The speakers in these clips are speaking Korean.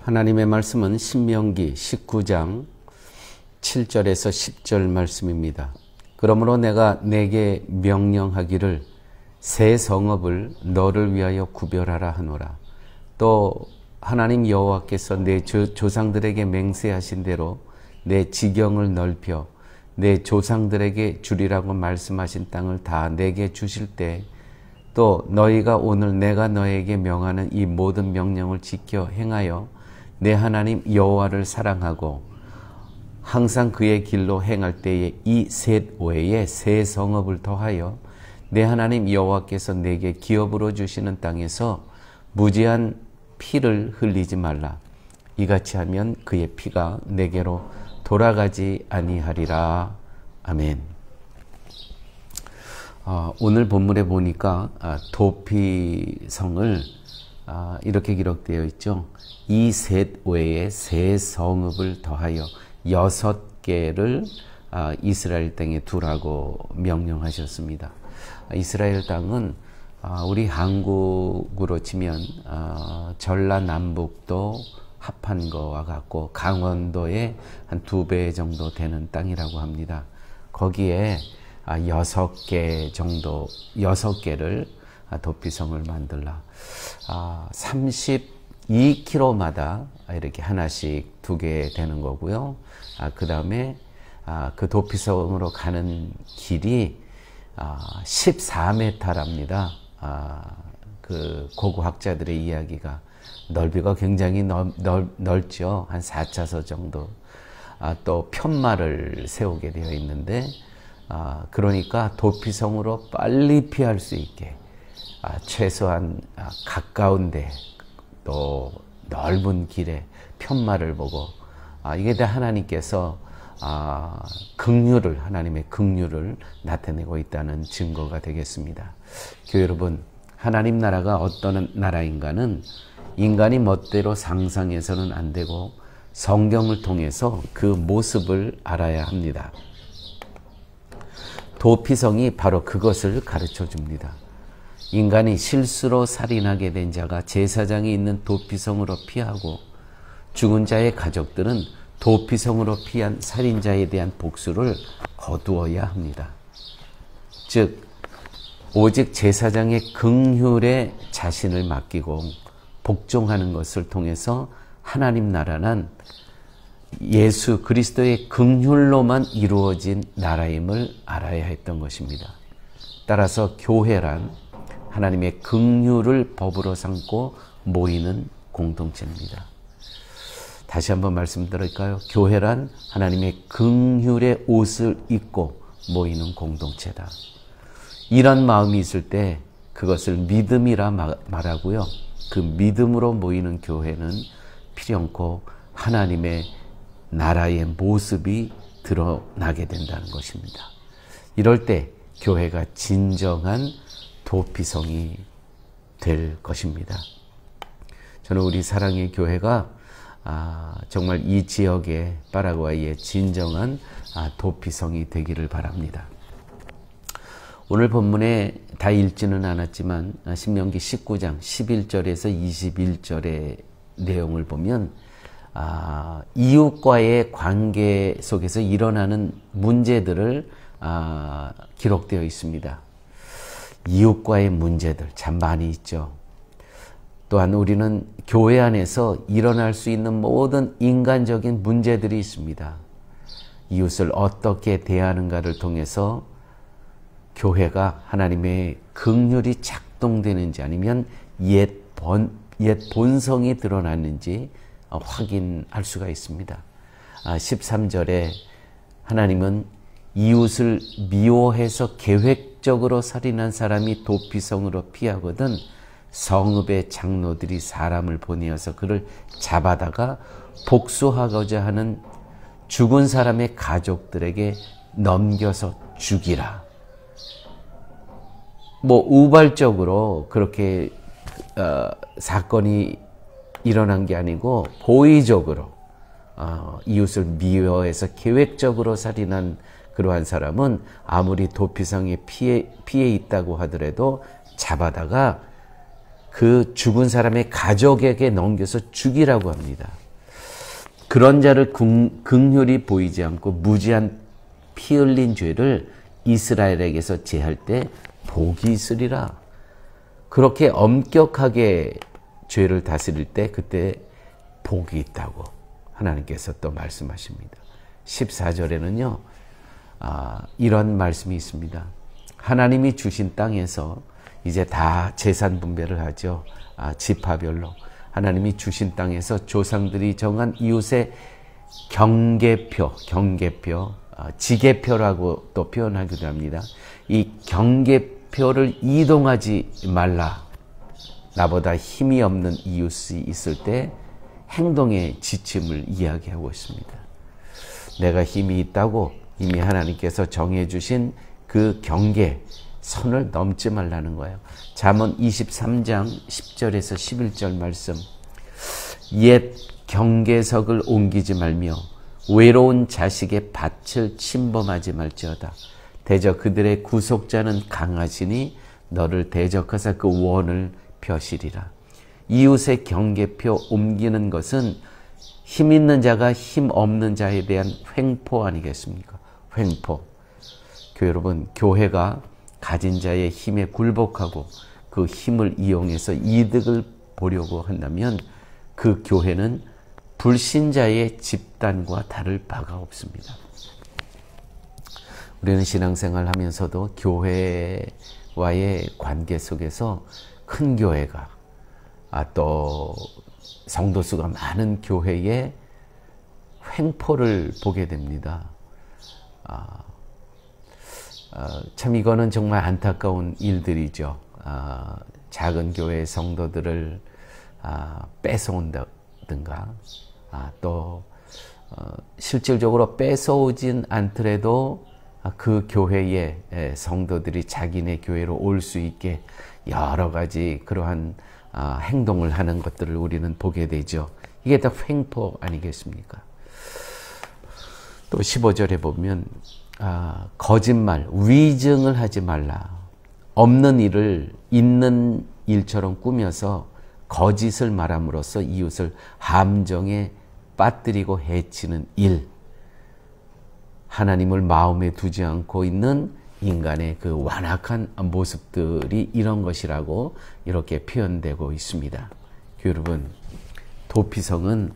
하나님의 말씀은 신명기 19장 7절에서 10절 말씀입니다. 그러므로 내가 내게 명령하기를 새 성읍을 너를 위하여 구별하라 하노라. 또 하나님 여호와께서 내 조상들에게 맹세하신 대로 내 지경을 넓혀 내 조상들에게 주리라고 말씀하신 땅을 다 내게 주실 때 또 너희가 오늘 내가 너에게 명하는 이 모든 명령을 지켜 행하여 내 하나님 여호와를 사랑하고 항상 그의 길로 행할 때에 이 셋 외에 새 성읍을 더하여 내 하나님 여호와께서 내게 기업으로 주시는 땅에서 무지한 피를 흘리지 말라. 이같이 하면 그의 피가 내게로 돌아가지 아니하리라. 아멘. 오늘 본문에 보니까 도피성을 이렇게 기록되어 있죠. 이 셋 외에 새 성읍을 더하여 6개를 이스라엘 땅에 두라고 명령하셨습니다. 이스라엘 땅은 우리 한국으로 치면 전라남북도 합한 거와 같고 강원도의 한 2배 정도 되는 땅이라고 합니다. 거기에 6개를 도피성을 만들라. 32km마다 이렇게 하나씩 두게 되는 거고요. 그 다음에 그 도피성으로 가는 길이 14m랍니다. 그 고고학자들의 이야기가 넓이가 굉장히 넓죠. 한 4차선 정도. 또 편마를 세우게 되어 있는데 그러니까 도피성으로 빨리 피할 수 있게 최소한 가까운데 또 넓은 길에 편마를 보고 이게 다 하나님께서 하나님의 긍휼을 나타내고 있다는 증거가 되겠습니다. 교회 여러분, 하나님 나라가 어떤 나라인가는 인간이 멋대로 상상해서는 안 되고 성경을 통해서 그 모습을 알아야 합니다. 도피성이 바로 그것을 가르쳐 줍니다. 인간이 실수로 살인하게 된 자가 제사장이 있는 도피성으로 피하고 죽은 자의 가족들은 도피성으로 피한 살인자에 대한 복수를 거두어야 합니다. 즉 오직 제사장의 긍휼에 자신을 맡기고 복종하는 것을 통해서 하나님 나라는 예수 그리스도의 긍휼로만 이루어진 나라임을 알아야 했던 것입니다. 따라서 교회란 하나님의 긍휼을 법으로 삼고 모이는 공동체입니다. 다시 한번 말씀드릴까요? 교회란 하나님의 긍휼의 옷을 입고 모이는 공동체다. 이런 마음이 있을 때 그것을 믿음이라 말하고요. 그 믿음으로 모이는 교회는 필연코 하나님의 나라의 모습이 드러나게 된다는 것입니다. 이럴 때 교회가 진정한 도피성이 될 것입니다. 저는 우리 사랑의 교회가 정말 이 지역의 파라과이의 진정한 도피성이 되기를 바랍니다. 오늘 본문에 다 읽지는 않았지만 신명기 19장 11절에서 21절의 내용을 보면 이웃과의 관계 속에서 일어나는 문제들을 기록되어 있습니다. 이웃과의 문제들 참 많이 있죠. 또한 우리는 교회 안에서 일어날 수 있는 모든 인간적인 문제들이 있습니다. 이웃을 어떻게 대하는가를 통해서 교회가 하나님의 긍휼이 작동되는지 아니면 옛 본성이 드러나는지 확인할 수가 있습니다. 13절에 하나님은 이웃을 미워해서 계획적으로 살인한 사람이 도피성으로 피하거든 성읍의 장로들이 사람을 보내어서 그를 잡아다가 복수하고자 하는 죽은 사람의 가족들에게 넘겨서 죽이라. 우발적으로 그렇게 사건이 일어난 게 아니고 고의적으로 이웃을 미워해서 계획적으로 살인한 그러한 사람은 아무리 도피성에 피해 있다고 하더라도 잡아다가 그 죽은 사람의 가족에게 넘겨서 죽이라고 합니다. 그런 자를 긍휼히 보이지 않고 무지한 피 흘린 죄를 이스라엘에게서 제할 때 복이 있으리라. 그렇게 엄격하게 죄를 다스릴 때 그때 복이 있다고 하나님께서 또 말씀하십니다. 14절에는요. 이런 말씀이 있습니다. 하나님이 주신 땅에서 이제 다 재산 분배를 하죠. 지파별로. 하나님이 주신 땅에서 조상들이 정한 이웃의 경계표, 지계표라고 또 표현하기도 합니다. 이 경계표를 이동하지 말라. 나보다 힘이 없는 이웃이 있을 때 행동의 지침을 이야기하고 있습니다. 내가 힘이 있다고 이미 하나님께서 정해주신 그 경계, 선을 넘지 말라는 거예요. 잠언 23장 10절에서 11절 말씀. 옛 경계석을 옮기지 말며 외로운 자식의 밭을 침범하지 말지어다. 대저 그들의 구속자는 강하시니 너를 대적하사 그 원을 펴시리라. 이웃의 경계표 옮기는 것은 힘 있는 자가 힘 없는 자에 대한 횡포 아니겠습니까? 횡포. 여러분, 교회가 가진 자의 힘에 굴복하고 그 힘을 이용해서 이득을 보려고 한다면 그 교회는 불신자의 집단과 다를 바가 없습니다. 우리는 신앙생활 하면서도 교회와의 관계 속에서 큰 교회가 또 성도수가 많은 교회의 횡포를 보게 됩니다. 참 이거는 정말 안타까운 일들이죠. 작은 교회 성도들을 뺏어온다든가 또 실질적으로 뺏어오진 않더라도 그 교회의 성도들이 자기네 교회로 올 수 있게 여러 가지 그러한 행동을 하는 것들을 우리는 보게 되죠. 이게 다 횡포 아니겠습니까? 또 15절에 보면 거짓말, 위증을 하지 말라. 없는 일을 있는 일처럼 꾸며서 거짓을 말함으로써 이웃을 함정에 빠뜨리고 해치는 일. 하나님을 마음에 두지 않고 있는 인간의 그 완악한 모습들이 이런 것이라고 이렇게 표현되고 있습니다. 여러분, 도피성은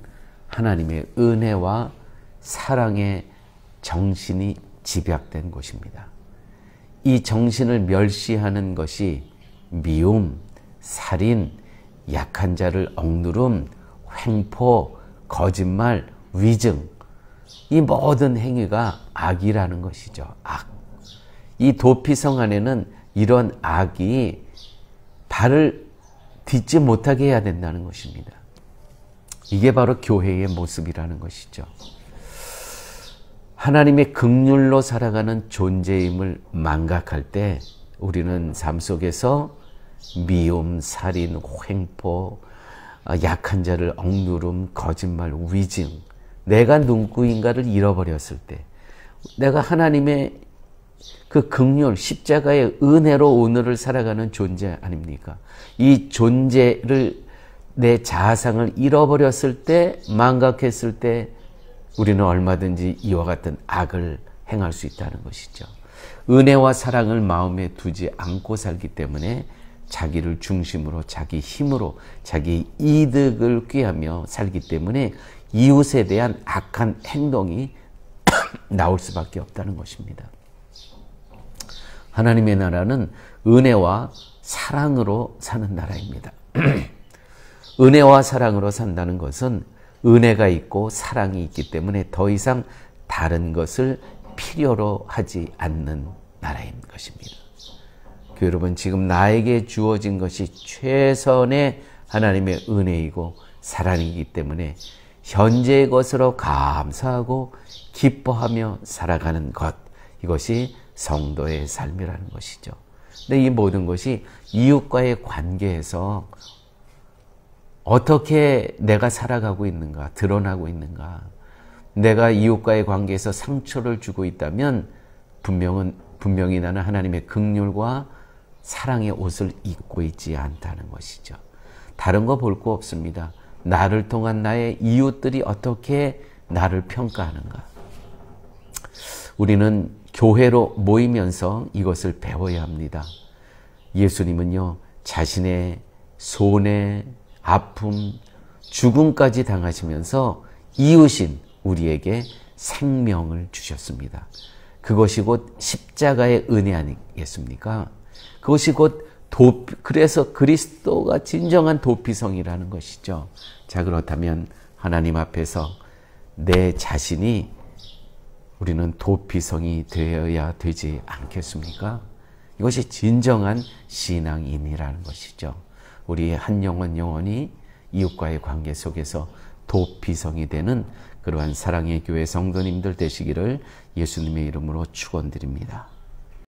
하나님의 은혜와 사랑의 정신이 집약된 곳입니다. 이 정신을 멸시하는 것이 미움, 살인, 약한 자를 억누름, 횡포, 거짓말, 위증, 이 모든 행위가 악이라는 것이죠. 악. 이 도피성 안에는 이런 악이 발을 딛지 못하게 해야 된다는 것입니다. 이게 바로 교회의 모습이라는 것이죠. 하나님의 긍휼로 살아가는 존재임을 망각할 때 우리는 삶 속에서 미움, 살인, 횡포, 약한 자를 억누름, 거짓말, 위증, 내가 누구인가를 잃어버렸을 때 내가 하나님의 그 긍휼, 십자가의 은혜로 오늘을 살아가는 존재 아닙니까? 이 존재를 내 자아상을 잃어버렸을 때, 망각했을 때 우리는 얼마든지 이와 같은 악을 행할 수 있다는 것이죠. 은혜와 사랑을 마음에 두지 않고 살기 때문에 자기를 중심으로 자기 힘으로 자기 이득을 꾀하며 살기 때문에 이웃에 대한 악한 행동이 나올 수밖에 없다는 것입니다. 하나님의 나라는 은혜와 사랑으로 사는 나라입니다. 은혜와 사랑으로 산다는 것은 은혜가 있고 사랑이 있기 때문에 더 이상 다른 것을 필요로 하지 않는 나라인 것입니다. 여러분, 지금 나에게 주어진 것이 최선의 하나님의 은혜이고 사랑이기 때문에 현재의 것으로 감사하고 기뻐하며 살아가는 것, 이것이 성도의 삶이라는 것이죠. 근데 이 모든 것이 이웃과의 관계에서 어떻게 내가 살아가고 있는가, 드러나고 있는가. 내가 이웃과의 관계에서 상처를 주고 있다면 분명히 나는 하나님의 긍휼과 사랑의 옷을 입고 있지 않다는 것이죠. 다른 거 볼 거 없습니다. 나를 통한 나의 이웃들이 어떻게 나를 평가하는가. 우리는 교회로 모이면서 이것을 배워야 합니다. 예수님은요, 자신의 손해, 아픔, 죽음까지 당하시면서 이웃인 우리에게 생명을 주셨습니다. 그것이 곧 십자가의 은혜 아니겠습니까? 그것이 곧 그래서 그리스도가 진정한 도피성이라는 것이죠. 자, 그렇다면 하나님 앞에서 내 자신이 우리는 도피성이 되어야 되지 않겠습니까? 이것이 진정한 신앙인이라는 것이죠. 우리의 한 영혼 영혼이 이웃과의 관계 속에서 도피성이 되는 그러한 사랑의 교회 성도님들 되시기를 예수님의 이름으로 축원드립니다.